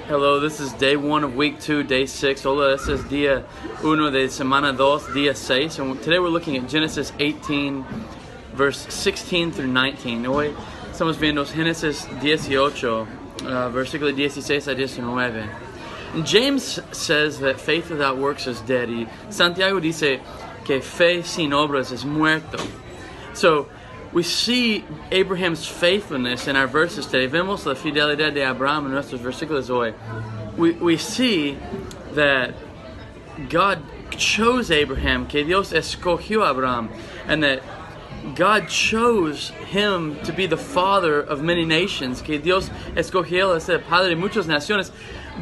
Hello, this is day 1 of week 2, day 6. Hola, this is día 1 de semana 2, día 6. And today we're looking at Genesis 18, verse 16 through 19. Hoy estamos viendo Génesis 18, versículo 16 a 19. James says that faith without works is dead. Y Santiago dice que fe sin obras es muerto. So, we see Abraham's faithfulness in our verses today. Vemos la fidelidad de Abraham en nuestros versículos hoy. We see that God chose Abraham, que Dios escogió a Abraham, and that God chose him to be the father of many nations, que Dios escogió a ser padre de muchas naciones,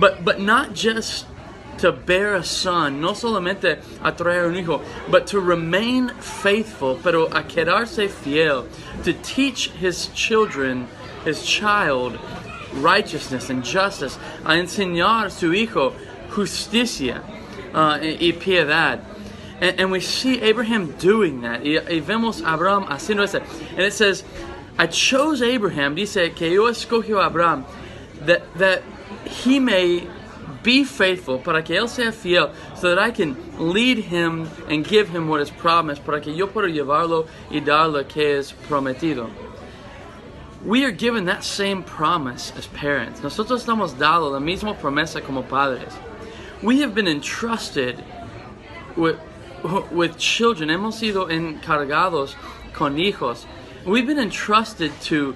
but not just to bear a son, no solamente a traer un hijo, but to remain faithful, pero a quedarse fiel, to teach his child, righteousness and justice, a enseñar su hijo justicia y piedad. And we see Abraham doing that. Y vemos a Abraham haciendo eso. And it says, I chose Abraham, dice que yo escogió a Abraham, that he may be faithful, para que él sea fiel, so that I can lead him and give him what is promised, para que yo pueda llevarlo y dar lo que es prometido. We are given that same promise as parents. Nosotros estamos dado la misma promesa como padres. We have been entrusted with children. Hemos sido encargados con hijos. We've been entrusted to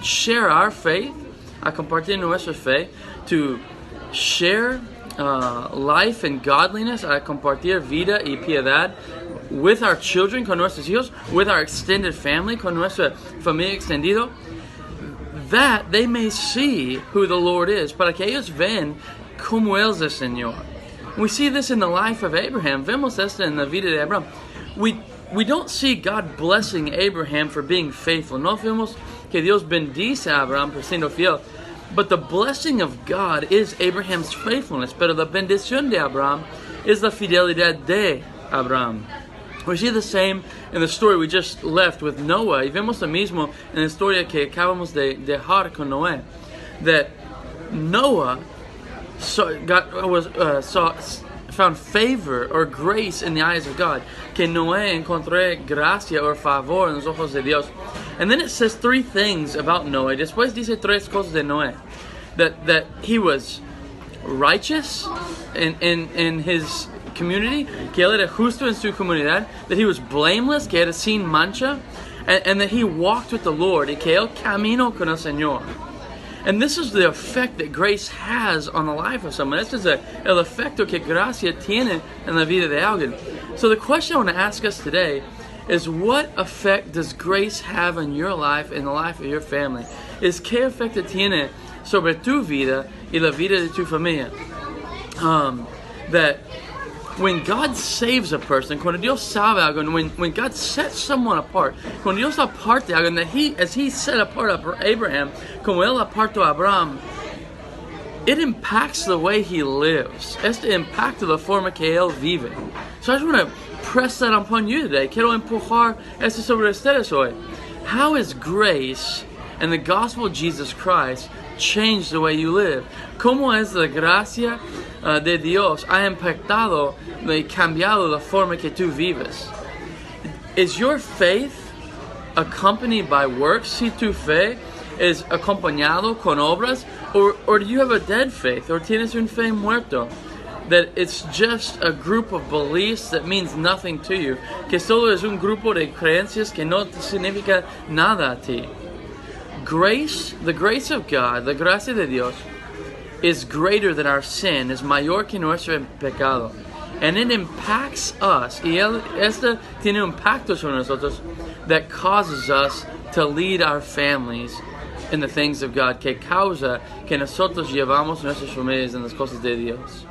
share our faith, a compartir nuestra fe, to share life and godliness, a compartir vida y piedad with our children, con nuestros hijos, with our extended family, con nuestra familia extendido, that they may see who the Lord is, para que ellos ven cómo es el Señor. We see this in the life of Abraham. Vemos esto en la vida de Abraham. We don't see God blessing Abraham for being faithful. No vemos que Dios bendice a Abraham por siendo fiel. But the blessing of God is Abraham's faithfulness. Pero la bendición de Abraham is la fidelidad de Abraham. We see the same in the story we just left with Noah. Y vemos lo mismo en la historia que acabamos de dejar con Noé. That Noah found favor or grace in the eyes of God. Que Noé encontró gracia or favor en los ojos de Dios. And then it says 3 things about Noé. Después dice 3 cosas de Noé. That he was righteous in his community, que él era justo en su comunidad, that he was blameless, que era sin mancha, and that he walked with the Lord, y que él caminó con el Señor. And this is the effect that grace has on the life of someone. This is el efecto que gracia tiene en la vida de alguien. So the question I want to ask us today is, what effect does grace have on your life and the life of your family? Is qué efecto tiene sobre tu vida y la vida de tu familia? That when God saves a person, cuando Dios salva a alguien, when God sets someone apart, cuando Dios aparte a alguien, that as He set apart Abraham, como Él apartó a Abraham, it impacts the way he lives. Este impacta la forma que él vive. So I just want to press that upon you today. Quiero empujar esto sobre ustedes hoy. How has grace and the gospel of Jesus Christ changed the way you live? ¿Cómo es la gracia de Dios ha impactado y cambiado la forma que tú vives? Is your faith accompanied by works? Si tu fe es acompañado con obras, or do you have a dead faith, or tienes un fe muerto, that it's just a group of beliefs that means nothing to you, que solo es un grupo de creencias que no significa nada a ti? Grace, the grace of God, la gracia de Dios, is greater than our sin, es mayor que nuestro pecado, and it impacts us, y esta tiene un impacto sobre nosotros that causes us to lead our families in the things of God, que causa que nosotros llevamos nuestras familias en las cosas de Dios.